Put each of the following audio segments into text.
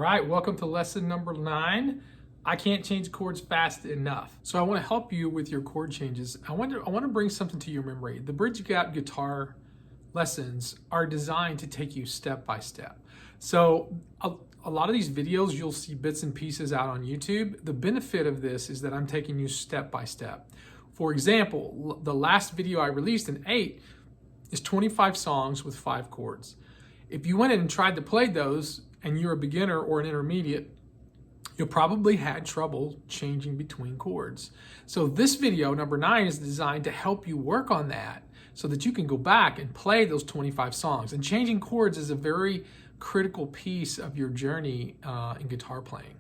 right, welcome to lesson number 9. I can't change chords fast enough. So I want to help you with your chord changes. I want to bring something to your memory. The Bridge Gap guitar lessons are designed to take you step by step. So a lot of these videos, you'll see bits and pieces out on YouTube. The benefit of this is that I'm taking you step by step. For example, the last video I released in 8 is 25 songs with 5 chords. If you went in and tried to play those and you're a beginner or an intermediate, you'll probably had trouble changing between chords. So this video, number 9, is designed to help you work on that so that you can go back and play those 25 songs. And changing chords is a very critical piece of your journey in guitar playing.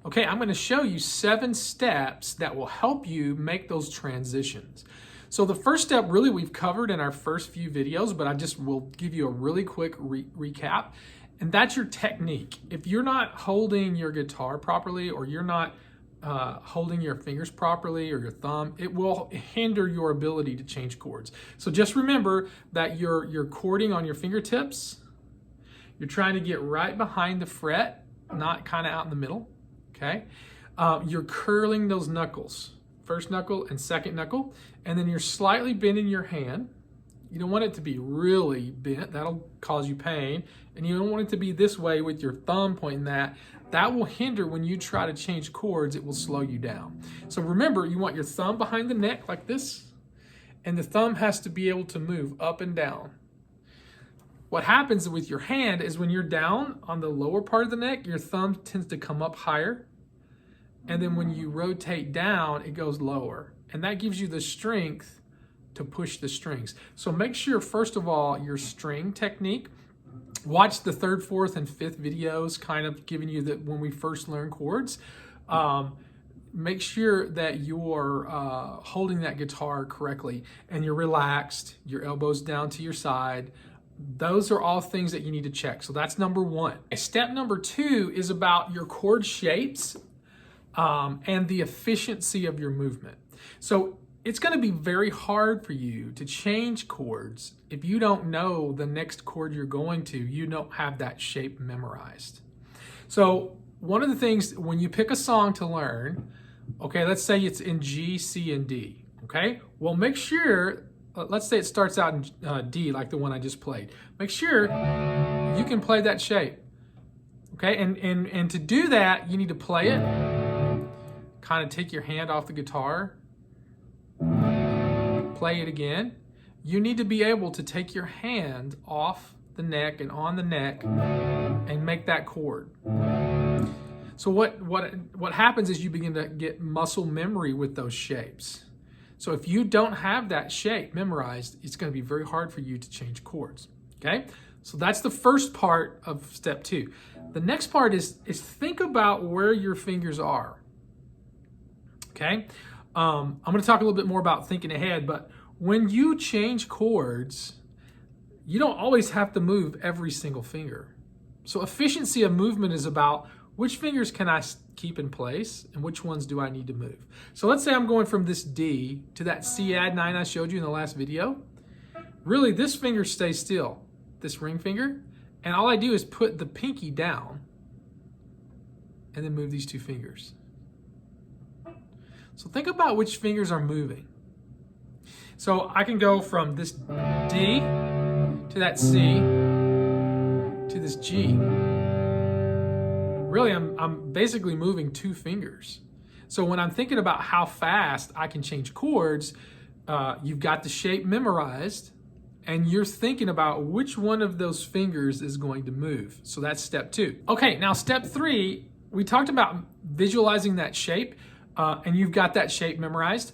Okay, I'm going to show you 7 steps that will help you make those transitions. So the first step really we've covered in our first few videos, but I just will give you a really quick recap. And that's your technique. If you're not holding your guitar properly, or you're not holding your fingers properly or your thumb, it will hinder your ability to change chords. So just remember that you're chording on your fingertips. You're trying to get right behind the fret, not kind of out in the middle, okay? You're curling those knuckles, first knuckle and second knuckle, and then you're slightly bending your hand. You don't want it to be really bent, that'll cause you pain. And you don't want it to be this way with your thumb pointing that. That will hinder when you try to change chords, it will slow you down. So remember, you want your thumb behind the neck like this, and the thumb has to be able to move up and down. What happens with your hand is when you're down on the lower part of the neck, your thumb tends to come up higher. And then when you rotate down, it goes lower. And that gives you the strength to push the strings. So make sure, first of all, your string technique. Watch the 3rd, 4th, and 5th videos, kind of giving you that when we first learn chords. Make sure that you're holding that guitar correctly and you're relaxed, your elbows down to your side. Those are all things that you need to check. So that's number 1. Step number 2 is about your chord shapes and the efficiency of your movement. So it's going to be very hard for you to change chords if you don't know the next chord you're going to, you don't have that shape memorized. So one of the things when you pick a song to learn, okay, let's say it's in G, C, and D, okay? Well, make sure, let's say it starts out in D, like the one I just played. Make sure you can play that shape, okay? And to do that, you need to play it, kind of take your hand off the guitar, play it again. You need to be able to take your hand off the neck and on the neck and make that chord. So what happens is you begin to get muscle memory with those shapes. So if you don't have that shape memorized, it's going to be very hard for you to change chords, okay? So that's the first part of step 2. The next part is think about where your fingers are, okay? I'm going to talk a little bit more about thinking ahead, but when you change chords, you don't always have to move every single finger. So efficiency of movement is about which fingers can I keep in place and which ones do I need to move. So let's say I'm going from this D to that C add 9 I showed you in the last video. Really, this finger stays still, this ring finger, and all I do is put the pinky down and then move these 2 fingers. So think about which fingers are moving. So I can go from this D to that C to this G. Really, I'm basically moving 2 fingers. So when I'm thinking about how fast I can change chords, you've got the shape memorized and you're thinking about which one of those fingers is going to move. So that's step 2. Okay, now step 3, we talked about visualizing that shape. And you've got that shape memorized,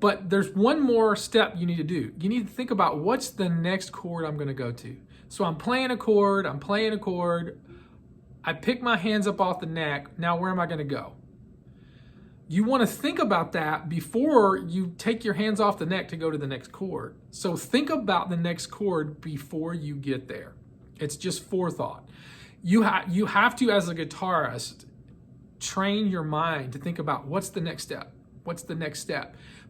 but there's one more step you need to do. You need to think about what's the next chord I'm going to go to. So I'm playing a chord, I pick my hands up off the neck, now where am I going to go? You want to think about that before you take your hands off the neck to go to the next chord. So think about the next chord before you get there. It's just forethought. You have to, as a guitarist, train your mind to think about what's the next step,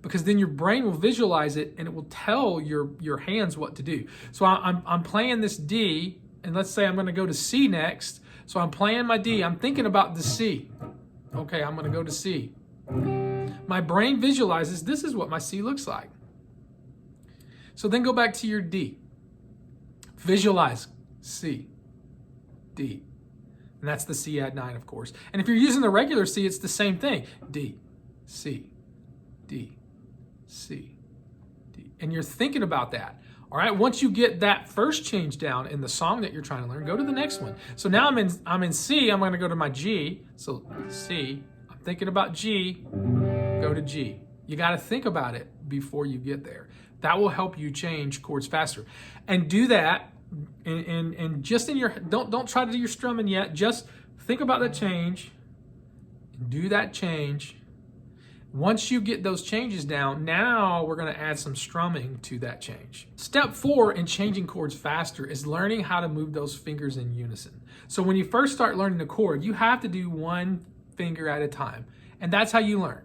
because then your brain will visualize it and it will tell your hands what to do. So I'm playing this D, and let's say I'm going to go to C next. So I'm playing my D. I'm thinking about the C. Okay, I'm going to go to C. My brain visualizes this is what my C looks like. So then go back to your D. Visualize C, D. And that's the C add 9, of course. And if you're using the regular C, it's the same thing. D, C, D, C, D. And you're thinking about that. All right, once you get that first change down in the song that you're trying to learn, go to the next one. So now I'm in C, I'm going to go to my G. So C, I'm thinking about G, go to G. You got to think about it before you get there. That will help you change chords faster. And do that and just in your, don't try to do your strumming yet. Just think about that change, do that change. Once you get those changes down, now we're going to add some strumming to that change. Step 4 in changing chords faster is learning how to move those fingers in unison. So when you first start learning a chord, you have to do one finger at a time. And that's how you learn.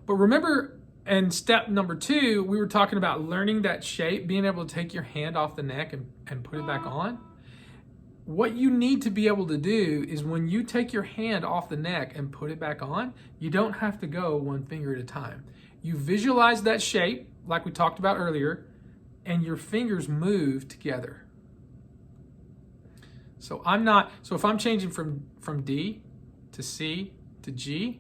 But remember, in step number 2, we were talking about learning that shape, being able to take your hand off the neck and put it back on. What you need to be able to do is when you take your hand off the neck and put it back on, you don't have to go one finger at a time. You visualize that shape, like we talked about earlier, and your fingers move together. So if I'm changing from D to C to G,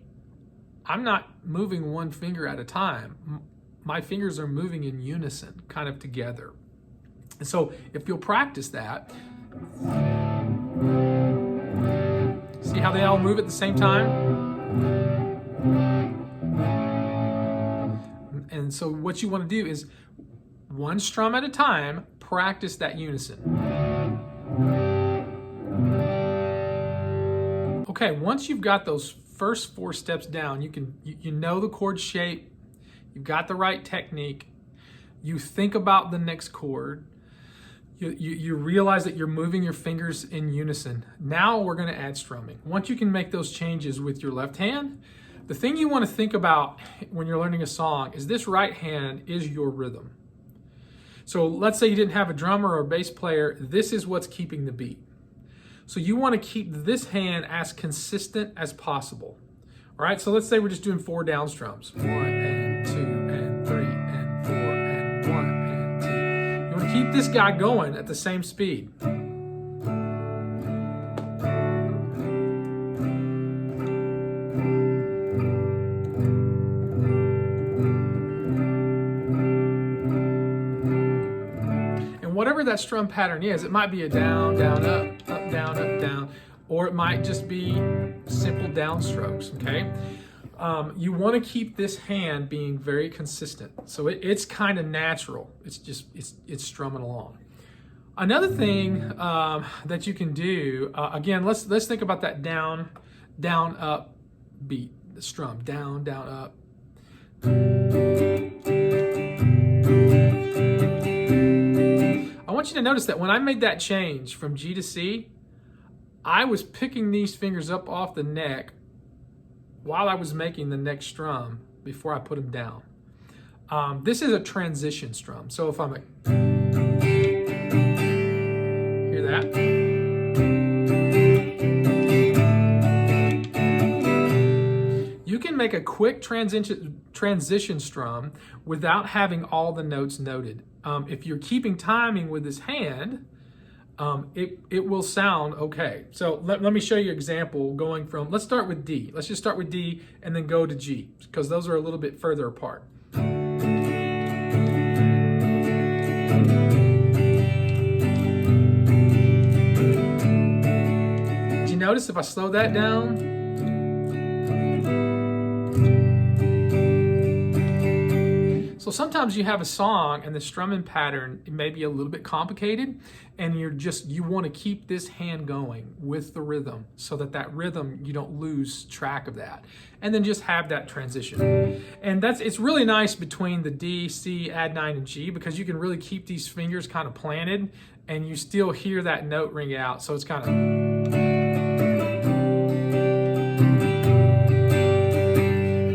I'm not moving one finger at a time. My fingers are moving in unison, kind of together. And so if you'll practice that, see how they all move at the same time? And so what you want to do is one strum at a time, practice that unison. Okay, once you've got those first 4 steps down, you know the chord shape, you've got the right technique, you think about the next chord, you realize that you're moving your fingers in unison. Now we're going to add strumming. Once you can make those changes with your left hand, the thing you want to think about when you're learning a song is this right hand is your rhythm. So let's say you didn't have a drummer or a bass player, this is what's keeping the beat. So you want to keep this hand as consistent as possible. All right, so let's say we're just doing 4 down strums. 1 and 2 and 3 and 4 and 1 and 2. You want to keep this guy going at the same speed. And whatever that strum pattern is, it might be a down, down, up, down, up, down, or it might just be simple downstrokes, okay? You want to keep this hand being very consistent. So it's kind of natural. It's strumming along. Another thing that you can do, again, let's think about that down, down, up beat, the strum, down, down, up. I want you to notice that when I made that change from G to C, I was picking these fingers up off the neck while I was making the next strum before I put them down. This is a transition strum. So if I'm hear that? You can make a quick transition strum without having all the notes noted. If you're keeping timing with this hand, it will sound okay. So let me show you an example going from, let's start with D. Let's just start with D and then go to G, because those are a little bit further apart. Did you notice if I slow that down? So sometimes you have a song and the strumming pattern may be a little bit complicated, and you want to keep this hand going with the rhythm so that rhythm, you don't lose track of that. And then just have that transition. And it's really nice between the D, C, add 9, and G, because you can really keep these fingers kind of planted and you still hear that note ring out. So it's kind of...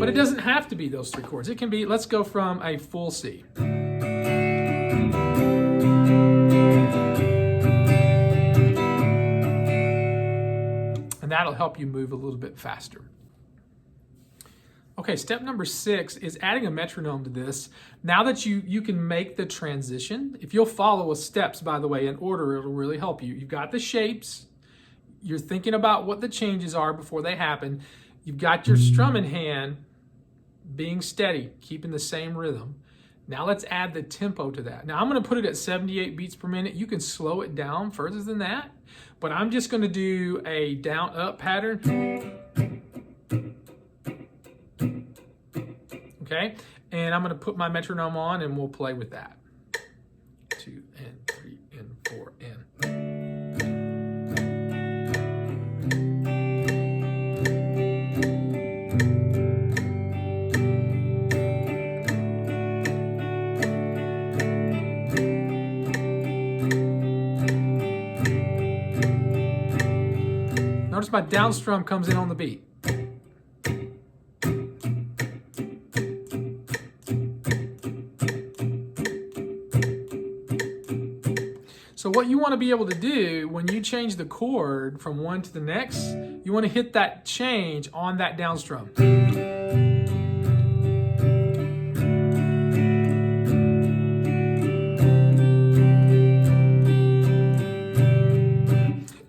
But it doesn't have to be those 3 chords. It can be, let's go from a full C. that'll help you move a little bit faster. Okay, step number 6 is adding a metronome to this. Now that you can make the transition, if you'll follow with steps, by the way, in order, it'll really help you. You've got the shapes. You're thinking about what the changes are before they happen. You've got your strum in hand, being steady, keeping the same rhythm. Now let's add the tempo to that. Now I'm going to put it at 78 beats per minute. You can slow it down further than that, but I'm just going to do a down-up pattern. Okay, and I'm going to put my metronome on and we'll play with that. 2 and 3 and 4 and. Notice my down strum comes in on the beat. So what you want to be able to do when you change the chord from one to the next, you want to hit that change on that down strum.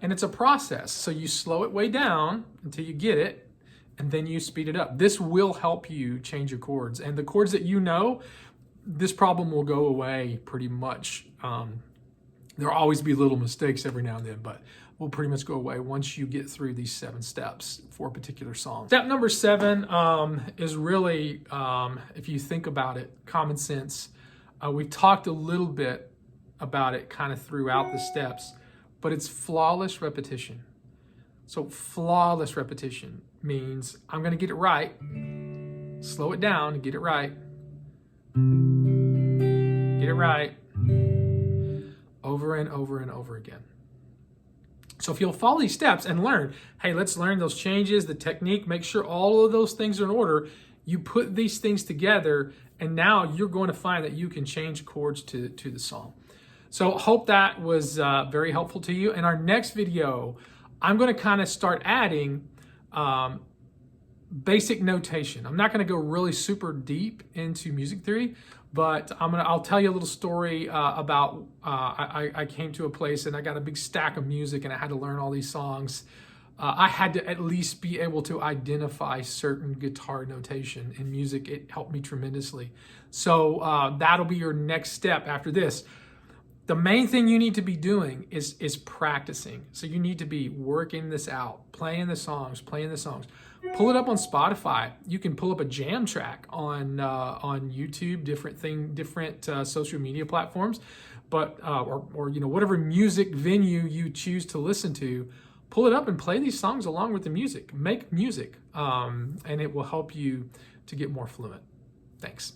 And it's a process. So you slow it way down until you get it, and then you speed it up. This will help you change your chords. And the chords that you know, this problem will go away pretty much. There'll always be little mistakes every now and then, but will pretty much go away once you get through these 7 steps for a particular song. Step number 7 is really, if you think about it, common sense. We've talked a little bit about it kind of throughout the steps, but it's flawless repetition. So flawless repetition means I'm going to get it right, slow it down and get it right, get it right, over and over and over again. So if you'll follow these steps and learn, hey, let's learn those changes, the technique, make sure all of those things are in order. You put these things together, and now you're going to find that you can change chords to the song. So hope that was very helpful to you. In our next video, I'm going to kind of start adding basic notation. I'm not going to go really super deep into music theory, but I'll tell you a little story about I came to a place and I got a big stack of music and I had to learn all these songs. I had to at least be able to identify certain guitar notation in music. It helped me tremendously. So that'll be your next step after this. The main thing you need to be doing is practicing. So you need to be working this out, playing the songs. Pull it up on Spotify. You can pull up a jam track on YouTube, different social media platforms, but or you know, whatever music venue you choose to listen to. Pull it up and play these songs along with the music. Make music, and it will help you to get more fluent. Thanks.